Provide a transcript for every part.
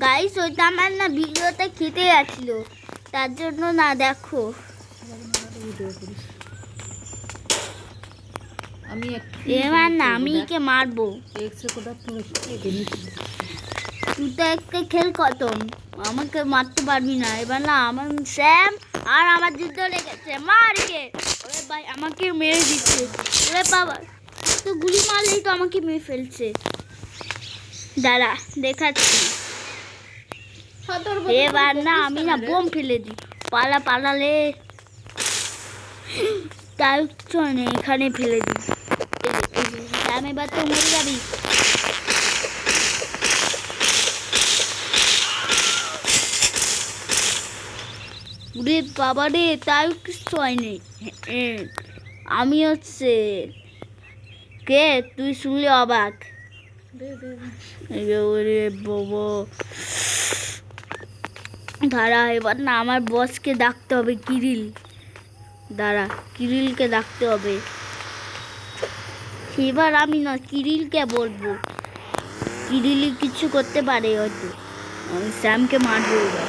Guys ওইটা আমার না ভিডিওতে খেতে যাচ্ছিল, তার জন্য না দেখো আমি এবার না আমি কে মারবো। তুই তো একটা খেল খতম, আমাকে মারতে পারবি না। এবার না আমার স্যাম আর আমার যুদ্ধ লেগেছে, মারকে ওরে ভাই আমাকে মেরে দিচ্ছে। ওরে বাবা, তো গুলি মারলেই তো আমাকে মেরে ফেলছে। দাঁড়া দেখাচ্ছি। এবার না আমি না বোম ফেলে দিই, পালালে তাই নেই, এখানে ফেলে দিই। স্যাম এবার তো মরে যাবি। রে বাবা রে, তাই কিছু হয়নি। আমি হচ্ছে কে তুই শুনলে অবাক। ওরে বাবা, দাঁড়া এবার না আমার বসকে ডাকতে হবে, কিরিল। দাঁড়া কিরিলকে ডাকতে হবে। এবার আমি না কিরিলকে বলবো, কিরিলি কিছু করতে পারে হয়তো। আমি স্যামকে মারবো এবার।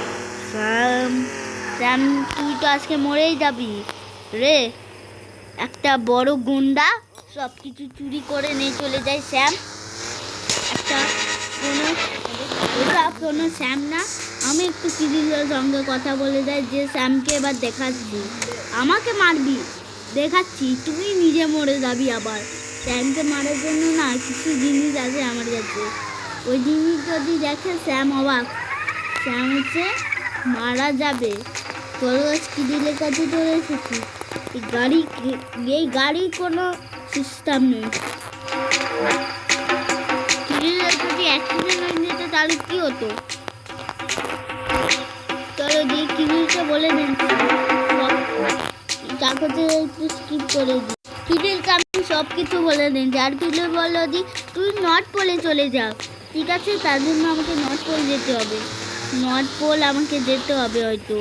স্যাম তুই তো আজকে মরেই যাবি রে। একটা বড় গুন্ডা সব কিছু চুরি করে নিয়ে চলে যায় স্যাম। একটা কোনো স্যাম না, আমি একটু কিরিলের সঙ্গে কথা বলে যাই যে স্যামকে এবার দেখাচ্ছি আমাকে মারবি, দেখাচ্ছি তুই নিজে মরে যাবি। আবার স্যামকে মারার জন্য না কিছু জিনিস আছে আমার কাছে, ওই জিনিস যদি দেখে স্যাম অবাক। স্যাম হচ্ছে মারা যাবে। চলো কিরিলের কাছে চলে এসেছি। এই গাড়ির কোনো সিস্টেম নেই। কিরিলের যদি অ্যাক্সিডেন্ট হয়ে যেত তাহলে কি হতো। চলো দিয়ে কিরিলকে বলে দিন, তাকে একটু স্কিপ করে দিই। কিরিলকে আমি সব কিছু বলে দিন। আর কিরিল বললো দি তুই নর্থ পোলে চলে যাও। ঠিক আছে, তার জন্য আমাকে নর্থ পোল যেতে হবে। নর্থ পোল আমাকে যেতে হবে হয়তো।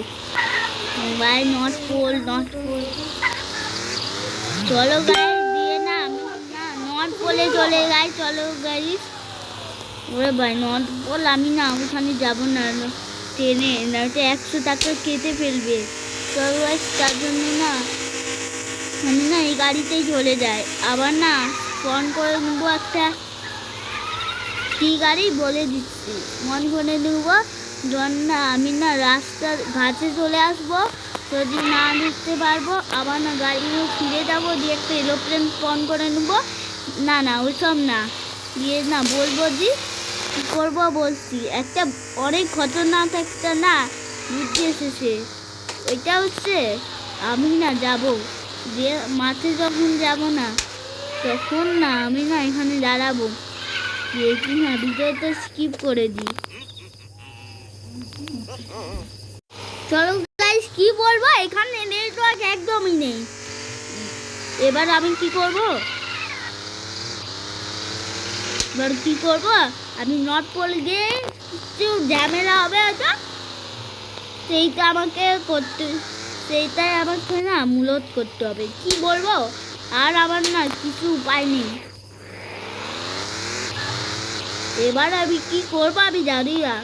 ভাই নর্থ পোল চলো গাড়ি দিয়ে না নর্থ পোলে চলে যাই। চলো গাড়ি। ওরে ভাই নর্থ পোল আমি না ওখানে যাবো না ট্রেনে, নয়তো 100 টাকা কেটে ফেলবে। চলো তার জন্য না আমি না এই গাড়িতেই চলে যাই। আবার না ফোন করে নেবো একটা, কি গাড়ি বলে দিচ্ছি, মন করে নেবো। না আমি না রাস্তার ঘাটে চলে আসবো, যদি না দেখতে পারবো আবার না গাড়ি নিয়ে ফিরে যাবো, দিয়ে একটা এরোপ্লেন ফোন করে নেবো। না ওইসব না, দিয়ে না বলবো যে কী করবো বলছি, একটা অনেক খতরনাক একটা না বুদ্ধি এসেছে। ওইটা হচ্ছে আমি না যাবো, যে মাঠে যখন যাব না তখন না আমি না এখানে দাঁড়াবো, কি না ভিডিওটা স্কিপ করে দিই। চলো গাইস কি বলবো, এখানে নেটওয়ার্ক একদমই নেই। এবার আমি কি করব, আমি নর্থ পোল গিয়ে কিছু ঝামেলা হবে হয়তো, সেইটাই আমাকে না মূলত করতে হবে। কি বলবো, আর আমার না কিছু উপায় নেই। এবার আমি কি করবো আমি জানি না।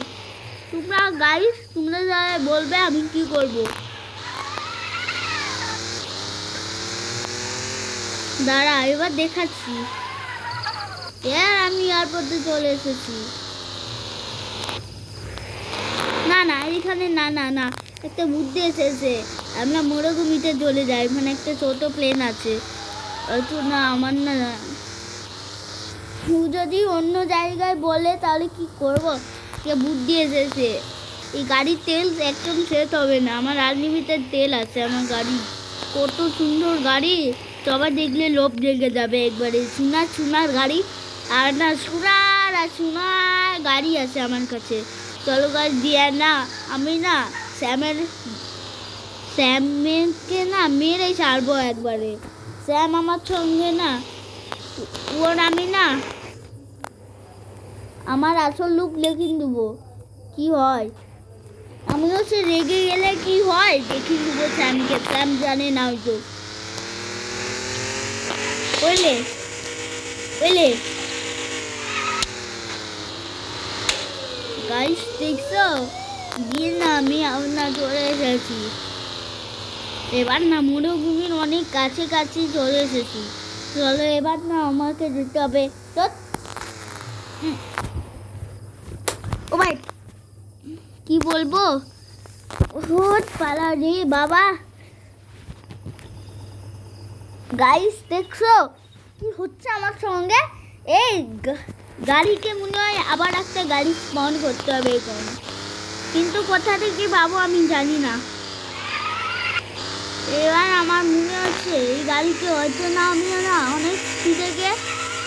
তোমরা যারা বলবে আমি কি করব। দাঁড়া এবার দেখাচ্ছি। আমি এয়ারপোর্টে চলে এসেছি। না এখানে না একটা বুদ্ধি এসেছে। আমরা মরুভূমিতে চলে যাই, ওখানে একটা ছোট প্লেন আছে। তো না আমার না যদি অন্য জায়গায় বলে তাহলে কি করব, কে বুদ্ধি এসেছে। এই গাড়ির তেল একদম শেষ হবে না, আমার আনলিমিটেড তেল আছে। আমার গাড়ি কত সুন্দর গাড়ি, সবাই দেখলে লোভ জেগে যাবে একবারে। সোনার গাড়ি, আর না সোনার গাড়ি আছে আমার কাছে। চলো গাছ দিয়ে না আমি না স্যামকে না মেরে ছাড়বো একবারে। স্যাম আমার সঙ্গে না ওর আমি না আমার আসল লুক দেখিয়ে দেবো কি হয়। আমি হচ্ছে রেগে গেলে কি হয় দেখিয়ে দেবো স্যামকে। স্যাম জানে না হয়তো, বুঝলে গাইস। গাইস দেখছো দিয়ে না আমি আপনার চলে এসেছি। এবার না মরুভূমির অনেক কাছে কাছে চলে এসেছি। চলো এবার না আমাকে যেতে হবে। তো ও ভাই কি বলবো, হোট পালা রে বাবা। গাইস দেখছো কি হচ্ছে আমার সঙ্গে? এই গাড়িকে মনে হয় আবার একটা গাড়ি স্পন করতে হবে এখন, কিন্তু কোথা থেকে পাবো আমি জানি না। এবার আমার মনে হচ্ছে এই গাড়িকে হয়তো না আমি না অনেক স্পিডে গিয়ে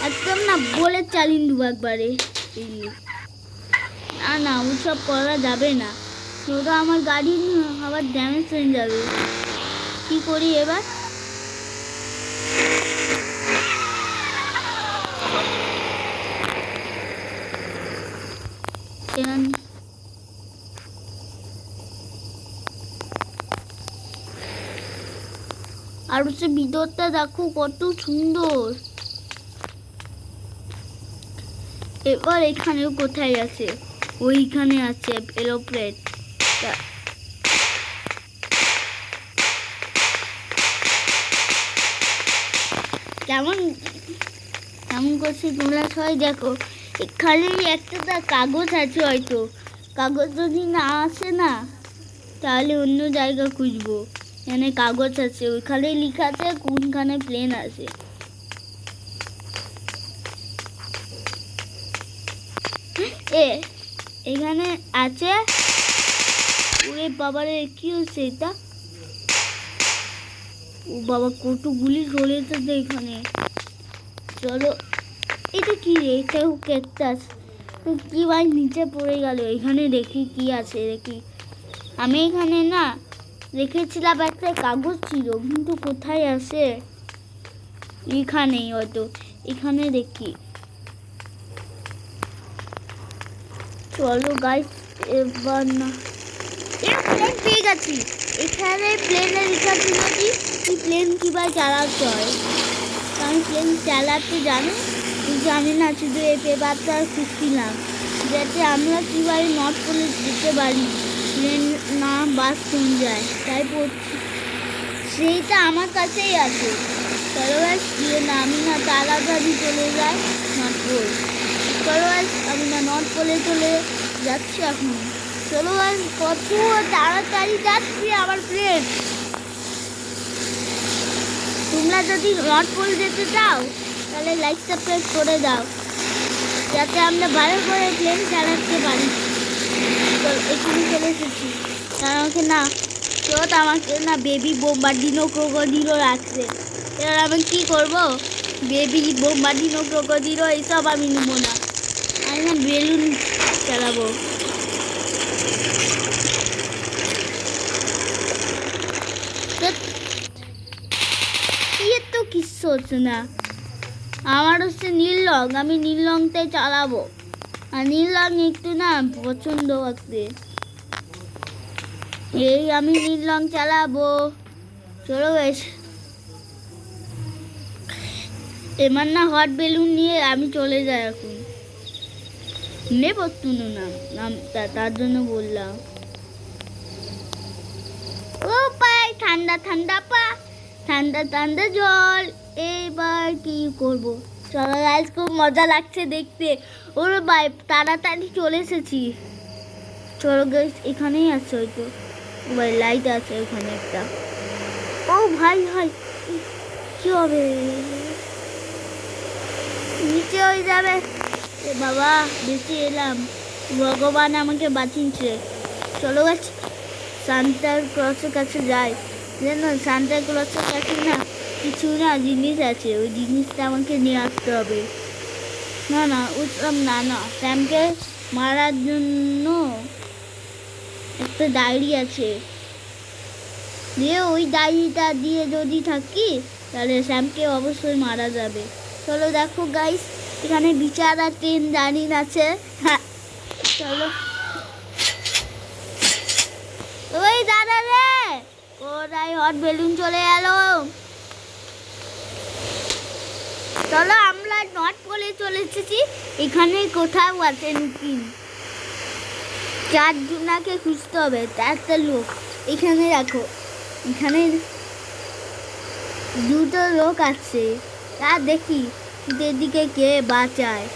একদম না বলে চালিয়ে দেবো একবারে। না না ওসব করা যাবে না, ওটা আমার গাড়ি আবার ড্যামেজ হয়ে যাবে। কি করি এবার? আর হচ্ছে ভিতরটা দেখো কত সুন্দর। এবার এখানেও কোথায় আছে? ওইখানে আছে এরোপ্লেন। কেমন কেমন করছে তোমরা সবাই দেখো। এখানে একটা কাগজ আছে, হয়তো কাগজ যদি না আসে না তাহলে অন্য জায়গা খুঁজবো। এখানে কাগজ আছে, ওইখানে লেখা আছে কোনখানে প্লেন আছে। এখানে আছে। ওরে বাবারে কি হচ্ছে এটা? ও বাবা কতগুলি চলেছে তো এখানে। চলো এটা কি রে? এটাও ক্যাকটাস। তো কি ভাই নিচে পড়ে গেল। এখানে দেখি কি আছে দেখি। আমি এখানে না রেখেছিলাম একটা কাগজ ছিল, কিন্তু কোথায় আছে? এখানেই হয়তো, এখানে দেখি। চলো গাইস এবার না প্লেন পেয়ে গেছি। এখানে প্লেনে লেখা ছিল কি প্লেন কীভাবে চালাতে হয়। আমি প্লেন চালাতে জানি না, শুধু এই পেপারটা খুঁজছিলাম যাতে আমরা কীভাবে নর্থ পোলে যেতে পারি, প্লেন না বাস কোন যায় তাই পড়ছি। সেইটা আমার কাছেই আছে। চলো গাইস গিয়ে না আমি না তাড়াতাড়ি চলে যাই নর্থ পোল। চলো গাইস আমি না নর্থ পোলে চলে যাচ্ছি এখন। চলো গাইস কত তাড়াতাড়ি যাচ্ছি আমার প্লেন। তোমরা যদি নর্থ পোল যেতে চাও তাহলে লাইক সাবস্ক্রাইব করে দাও, যাতে আমরা ভালো করে প্লেন চালাতে পারি। চল এখানে চলে এসেছি। আমাকে না আমাকে না বেবি বোম্বার্ডিনো ক্রোকোডিলো রাখছে। এবার আমি কী করবো? বেবি বোম্বার্ডিনো ক্রোকোডিলো এইসব আমি নেবো না, আমি না বেলুন চালাবো। তো কিচ্ছু হচ্ছে না। আমার হচ্ছে নীল রং, আমি নীল রংটাই চালাবো। আর নীল রং একটু না পছন্দ করতে, এই আমি নীল রং চালাবো। চলো বেশ এবার না হট বেলুন নিয়ে আমি চলে যাই এখন। নেবো তুনো নাম তার জন্য বললাম। ও পাই ঠান্ডা ঠান্ডা ঠান্ডা ঠান্ডা জল। এবার কি করবো? চলো গাইস খুব মজা লাগছে দেখতে। ওরে ভাই তাড়াতাড়ি চলে এসেছি। চলো গাইস এখানেই আছে হয়তো। ভাই লাইট আছে ওখানে একটা। ও ভাই ভাই কি হবে? নিচে হয়ে যাবে। এ বাবা বেঁচে এলাম, ভগবান আমাকে বাঁচিয়েছে। চলো গাছ সান্টা ক্লজের কাছে যাই। জানো সান্টা ক্লজের কাছে না কিছু না জিনিস আছে, ওই জিনিসটা আমাকে নিয়ে আসতে হবে। না না উঠলাম না না স্যামকে মারার জন্য একটা ডায়েরি আছে, দিয়ে ওই ডায়েরিটা দিয়ে যদি থাকি তাহলে স্যামকে অবশ্যই মারা যাবে। চলো দেখো গাইস এখানে বিচারা ট্রেন দাঁড়িয়ে আছে। হ্যাঁ চলো। ওই দাদা রে কোথায় হট বেলুন চলে গেল। চলো আমরা নর্থ পোলে চলে এসেছি। এখানে কোথাও আছে নুকিন। চারজনাকে খুঁজতে হবে, চারটা লোক। এখানে রাখো, এখানে দুটো লোক আছে, তা দেখি এদিকে কে বাঁচায়।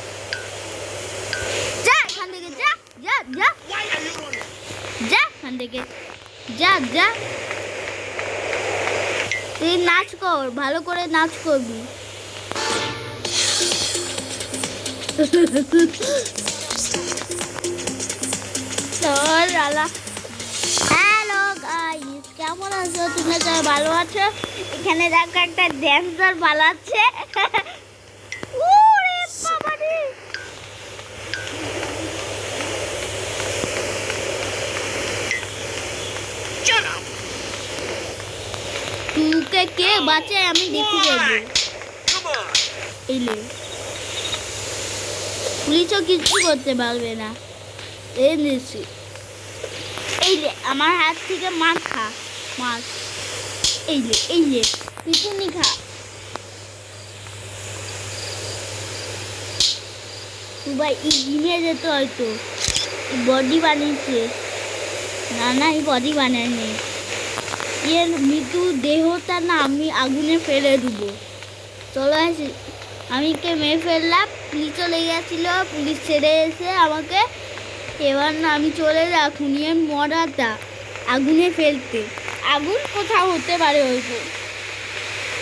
যা এখান থেকে, যা যা যা যা এখান থেকে, যা যা। তুই নাচ কর, ভালো করে নাচ করবি। হ্যালো গাইস, কেমন আছো? তোমরা সবাই ভালো আছো? এখানে দেখো একটা ড্যান্সার পালাচ্ছে। ওরে বাবা রে, তোকে কে বাঁচায় আমি দেখে যাবো। এলে পুলিশও কিছু করতে পারবে না। এই নিচ্ছি, এই লে আমার হাত থেকে মার খা, মার। এই লে পিটুনি খা। তুই ভাই এই জিমে যেত হয়তো, বডি বানিয়েছে। না এই বডি বানায়নি, এর মৃত্যু দেহটা না আমি আগুনে ফেলে দেবো। চলো আসি, আমি কে মেরে ফেললাম, পুলিশ চলে গেছিল, পুলিশ ছেড়ে এসে আমাকে। এবার না আমি চলে যাচ্ছি নিয়ে মরাটা আগুনে ফেলতে। আগুন কোথাও হতে পারে হয়তো,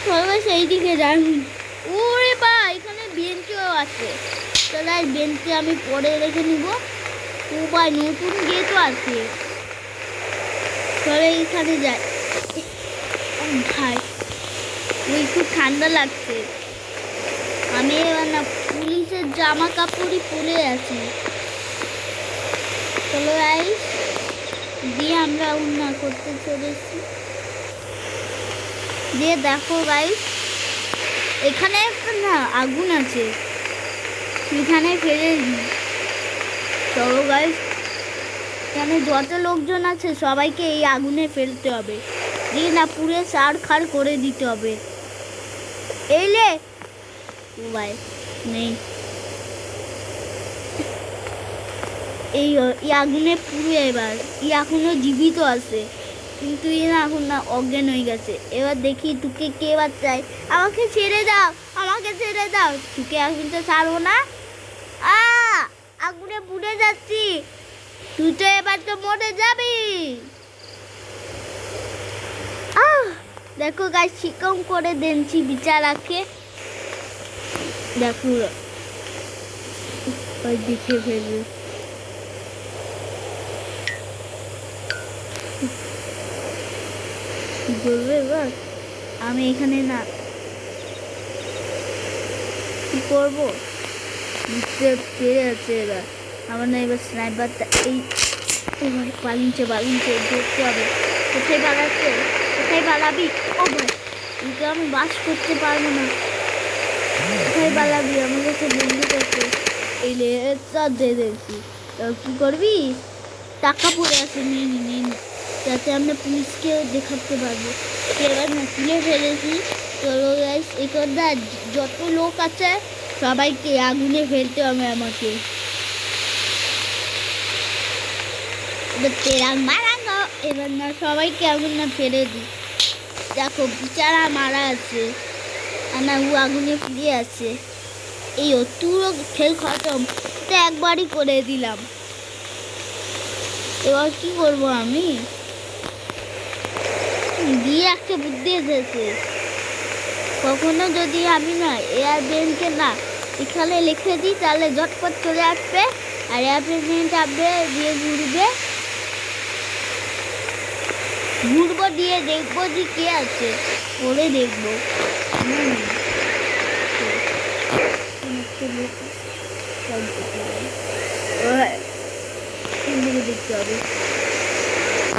চলো সেই দিকে যাই। ওরে বা, এখানে বেঞ্চও আছে। চলো বেঞ্চে আমি পরে রেখে নিব। ও ভাই নতুন গেটও আছে, চলো এইখানে যাই। ভাই ওই খুব ঠান্ডা লাগছে, আমি এবার না পুলিশের জামা কাপড়ই পরে আছি। চলো গাইস, দিয়ে আমরা উন্না করতে চলেছি। দিয়ে দেখো গাইস, এখানে একটা না আগুন আছে, এখানে ফেলে দিই। চলো গাইস, এখানে যত লোকজন আছে সবাইকে এই আগুনে ফেলতে হবে, দিয়ে না পুরে সার খার করে দিতে হবে। এই লে ভাই নেই, এই আগুনে পুড়ে। এবার এখনো জীবিত আছে, কিন্তু না এখন না অজ্ঞান হয়ে গেছে। এবার দেখি তোকে কে বাঁচায়। আমাকে ছেড়ে দাও, আমাকে ছেড়ে দাও, তোকে এখন তো ছাড়বো না। আগুনে পুড়ে যাচ্ছি, তুই তো এবার তো মরে যাবি। দেখো গাছ চিকন করে দিচ্ছি বিচারাকে, দেখো ওই দিকে ফেলবে। কি বলবে এবার, আমি এখানে না কি করবো বুঝতে পেরে আছে। এবার আমার না এবার স্নাইপারটা এই পালিয়েছে ধরতে হবে। কোথায় পালাচ্ছে, কোথায় পালাবি? ও ভাই কিন্তু আমি বাস করতে পারবো না। কোথায় পালাবি, আমার কাছে বন্দুক আছে। এই লেটা দিয়ে দেখছি, কি করবি? টাকা পড়ে আছে, নিয়ে নি, যাতে আমরা পুলিশকে দেখাতে পারবো। এবার না তুলে ফেলেছি। চলো গাইস, এখানটা যত লোক আছে সবাইকে আগুনে ফেলতে হবে আমাকে। এবার না সবাইকে আগুন না ফেলে দিই। দেখো বিচারা মারা আছে, আর না ও আগুনে ফিরে আছে। এই তুরো খেল খতম, তো একবারই করে দিলাম। এবার কি করবো আমি, দিয়ে একটা বুদ্ধি এসেছে। কখনো যদি আমি না এয়ারপ্লেনকে না এখানে লিখে দিই, তাহলে ঝটপট চলে আসবে আর এয়ারপ্লেন চাপবে, দিয়ে ঘুরবো দিয়ে দেখবো যে কে আছে, পরে দেখবো। দেখতে হবে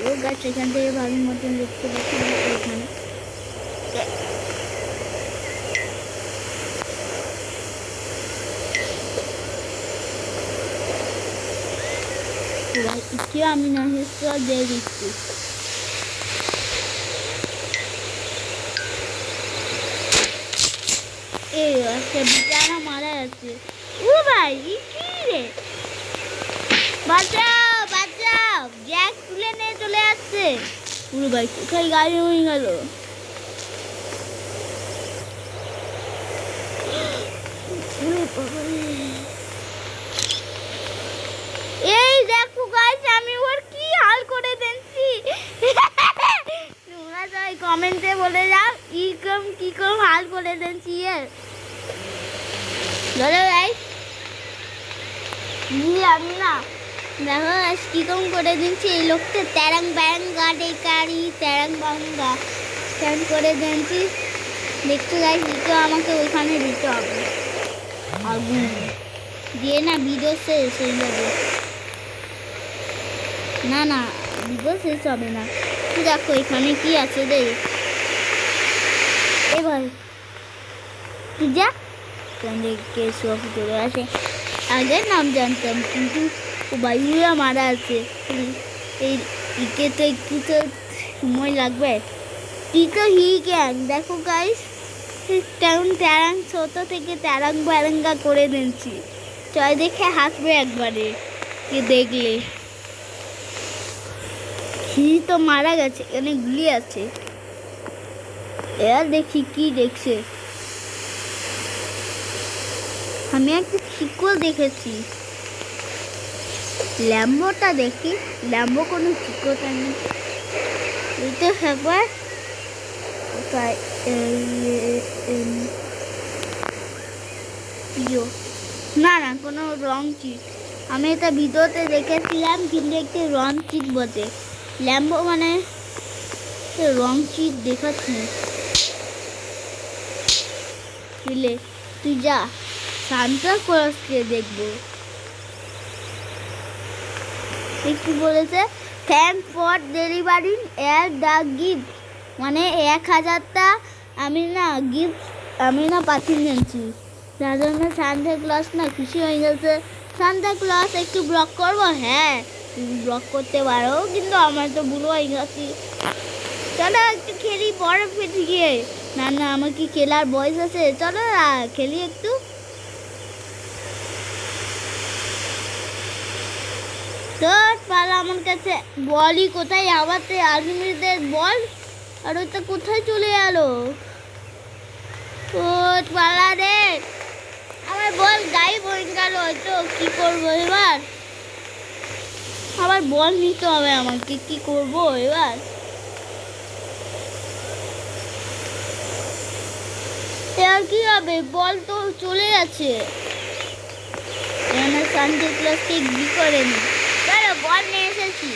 ও গাছ, এখান থেকে ভালোর মতন দেখতে পাচ্ছি। এখানে আমি না হেসে দিয়ে দিচ্ছি। এই একটা বিছানা মারা আছে। ও ভাই কি রে, বাঁচাও বাঁচাও। নিয়ে চলে যাচ্ছে। পুরো ভাই কোথায় গাড়ি হয়ে গেল? এই দেখো গাইস, আমি ওর কি হাল করে দিচ্ছি। তোমরা সবাই কমেন্টে বলে যাও কি কম হাল করে দিচ্ছি এর। চলো গাইস, আমি না দেখো গাইস কিরকম করে দিচ্ছি। এই লোকটা ট্যারাং ব্যাং গাড়ি গাড়ি ট্যারাং বাঙ্গা ট্যাং করে দিচ্ছি। দেখতে গাইস, দিতে আমাকে ওইখানে দিতে হবে আগুন দিয়ে, না ভিডিও শেষ হয়ে যাবে। না না, ভিডিও শেষ হবে না। তুই দেখো এখানে কি আছে রে। এ ভাই তুই যা, কে সব চলে আসে। আগের নাম জানতাম, কিন্তু ও বাইরা মারা আছে। এই ইকে তো একটু তো সময় লাগবে। তুই তো হি গ্যাং দেখো গাইস, তেমন ট্যারাং ছোট থেকে ট্যারাং ব্যারাঙ্গা করে দিচ্ছি। চয় দেখে হাসবে একবারে কে দেখলে। হি তো মারা গেছে, এখানে গুলি আছে। এবার দেখি কি দেখছে। আমি একটা শিকল দেখেছি, ল্যাম্বোটা দেখি। ল্যাম্বো কোনো শিকলটা নেই। এটা একবার কোথায় না না কোনো রং চিট। আমি এটা ভিডিওতে দেখেছিলাম, কিন্তু একটি রং চিট বটে। ল্যাম্বো মানে রং চিট দেখাচ্ছি। বুঝলে, তুই যা সান্তা ক্লজকে দেখবো। একটু বলেছে থ্যাংক ফর ডেলিভারিং এর দ্য গিফট, মানে 1000টা আমি না গিফট আমি না পাঠিয়ে নিয়েছি। যার জন্য সান্তা ক্লজ না খুশি হয়ে গেছে। সান্তা ক্লজ একটু ব্লক করবো? হ্যাঁ তুমি ব্লক করতে পারো, কিন্তু আমার তো ভুল হয়ে গেছি। চলো একটু খেলি বড় ফেটে গিয়ে। না না, আমার কি খেলার বয়স আছে? চলো খেলি একটু। তো পালা আমার কাছে বলই কোথায়? আবার তো আর্মিদের বল, আর ওটা কোথায় চলে গেল? ও পালা রে, আমার বল গায়েব হয়ে গেল। তো কি করবো এবার? আবার বল নিতে হবে আমাকে, কি করবো এবার? আর কি হবে, বল তো চলে গেছে। এখানে সান্তা ক্লজকে কি করে নি। চলো বল নিয়ে এসেছি,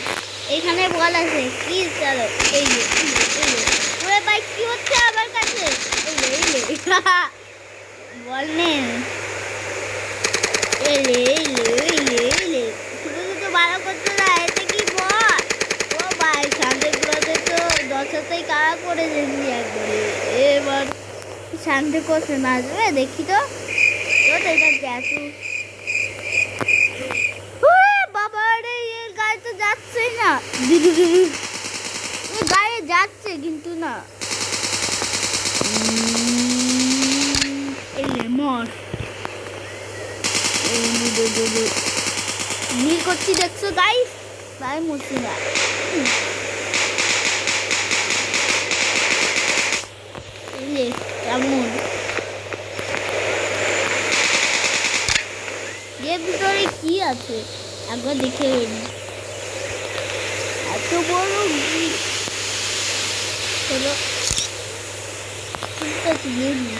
এখানে বল আছে। কি চলো এই যে ওরে ভাই কি হচ্ছে আমার কাছে? বল নে, ছোটো ছোটো ভালো করতে না, এটা কি বল? ও ভাই সান্তা ক্লজে তো 10 কারা করে দিয়েছি একবারে। এবার শান্তি করছে না, আসবে দেখি তো। বাবা রে, গায়ে তো যাচ্ছে না। গায়ে যাচ্ছে কিন্তু না। মর নীল করছি, দেখছো গাইস? গায়ে মরছি না। কেমন এর ভিতরে কি আছে একবার দেখে গেলি। এত বড় চলো ঠিক আছে দেখি।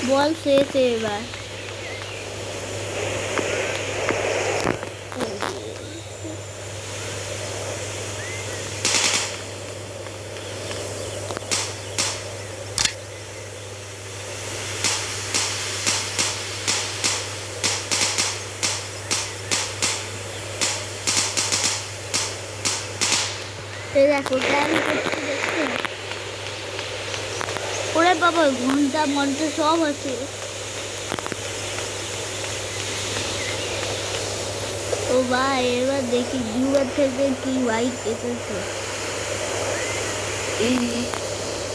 বল শেষ এবার। দেখো প্ল্যান করছি, দেখছো? ওরে বাবা, ঘন্টা মন্ত্র সব আছে। ও ভাই এবার দেখি দুবার থেকে কি হোয়াইট এসেছে।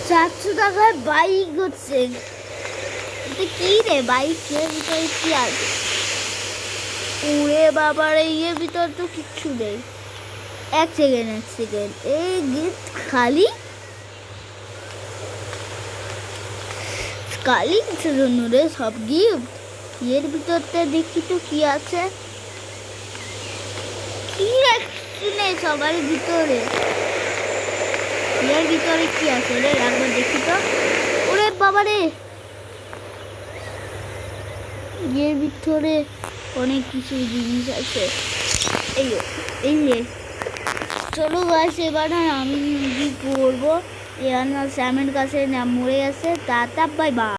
400 টাকায় বাইক হচ্ছে। এটা কি রে, বাইকের ভিতরে কি আছে? ওরে বাবার, এর ভিতর তো কিচ্ছু নেই। এক সেকেন্ড, এই গিফট খালি খালি কিসের জন্য রে? সব গিফট। এর ভিতরতে দেখি তো কি আছে। কি রাখছি নে সবার ভিতরে? এর ভিতরে কি আছে রে? একবার দেখি তো। ওরে বাবা রে, এর ভিতরে অনেক কিছু জিনিস আছে। এই রে, চলো গাইস, এবার আমি কি করবো? স্যামের কাছে মরে গেছে। Tata, bye bye.